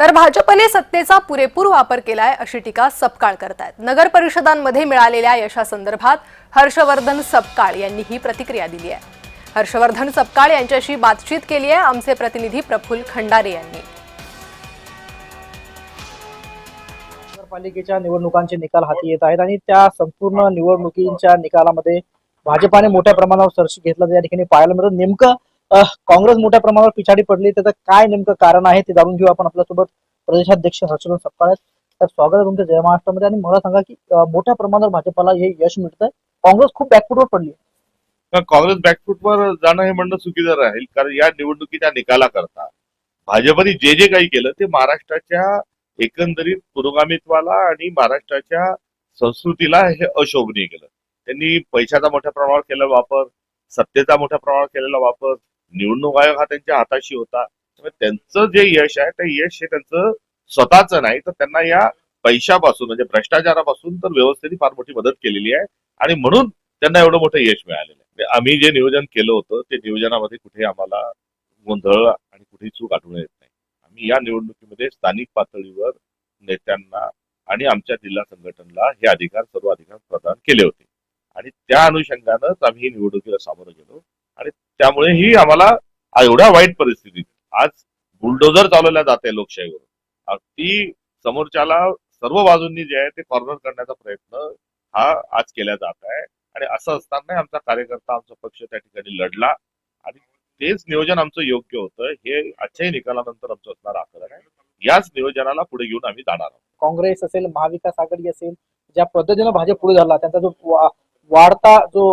तर भाजपने सत्तेचा पुरेपूर वापर केलाय अशी टीका सपकाळ करतायत। नगर परिषदांमध्ये मिळालेल्या यशासंदर्भात हर्षवर्धन सपकाळ यांनी ही प्रतिक्रिया दिली आहे। हर्षवर्धन सपकाळ यांच्याशी बातचीत केली आहे आमचे प्रतिनिधी प्रफुल्ल खंडारे यांनी। नगरपालिकेच्या निवडणुकांचे निकाल हाती येत आहेत आणि त्या संपूर्ण निवडणुकींच्या निकालामध्ये भाजपाने मोठ्या प्रमाणावर सरशी घेतलं या ठिकाणी पाहायला मिळतं। नेमकं काँग्रेस मोठ्या प्रमाणावर पिछाडी पडली, त्याचं काय नेमकं कारण आहे ते जाणून घेऊ आपण। आपल्यासोबत प्रदेशाध्यक्ष हर्षवर्धन सपकाळ आहेत। तर स्वागत आहे तुमचं जय महाराष्ट्रामध्ये। आणि मला सांगा की मोठ्या प्रमाणावर भाजपाला हे यश मिळतंय, काँग्रेस खूप बॅकफुटवर पडली। काँग्रेस बॅकफुटवर जाणं हे म्हणणं चुकीचं राहील, कारण या निवडणुकीच्या निकालाकरता भाजपने जे जे काही केलं ते महाराष्ट्राच्या एकंदरीत पुरोगामित्वाला आणि महाराष्ट्राच्या संस्कृतीला हे अशोभनीय केलं। त्यांनी पैशाचा मोठ्या प्रमाणावर केलेला वापर, सत्तेचा मोठ्या प्रमाणावर केलेला वापर, निवडणूक आयोग हा त्यांच्या हाताशी होता। त्यामुळे त्यांचं जे यश आहे ते यश हे त्यांचं स्वतःचं नाही, तर त्यांना या पैशापासून म्हणजे भ्रष्टाचारापासून तर व्यवस्थेने फार मोठी मदत केलेली आहे आणि म्हणून त्यांना एवढं मोठं यश मिळालेलं आहे। आम्ही जे नियोजन केलं होतं ते नियोजनामध्ये कुठे आम्हाला गोंधळ आणि कुठे चूक आढळून येत नाही। आम्ही या निवडणुकीमध्ये स्थानिक पातळीवर नेत्यांना आणि आमच्या जिल्हा संघटनेला हे अधिकार सर्व अधिकार प्रदान केले होते आणि त्या अनुषंगानंच आम्ही ही निवडणुकीला सामोरं गेलो आणि त्यामुळे ही आम्हाला एवढ्या वाईट परिस्थितीत आज बुलडोजर चालवल्या जाते लोकशाहीवर, अगदी समोरच्याला सर्व बाजूंनी जे आहे ते कॉर्नर करण्याचा प्रयत्न हा आज केला जात आहे आणि असं असताना आमचा कार्यकर्ता आमचा पक्ष त्या ठिकाणी लढला आणि तेच नियोजन आमचं योग्य होतं। हे आजच्याही निकालानंतर आमचं असणार आकलन आहे। याच नियोजनाला पुढे घेऊन आम्ही जाणार आहोत। काँग्रेस असेल, महाविकास आघाडी असेल, ज्या पद्धतीनं भाजप पुढे झाला त्यांचा जो वाढता जो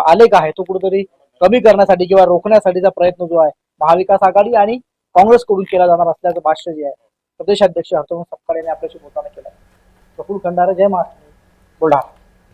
आलेख आहे तो कुठेतरी कमी करण्यासाठी किंवा रोखण्यासाठीचा प्रयत्न जो आहे महाविकास आघाडी आणि काँग्रेसकडून केला जाणार असल्याचं भाष्य जे आहे प्रदेशाध्यक्ष हर्षवर्धन सपकाळ यांनी आपल्याशी बोलताना केलं। प्रफुल्ल खंडारे, जय महाराष्ट्र, बुलढाणा।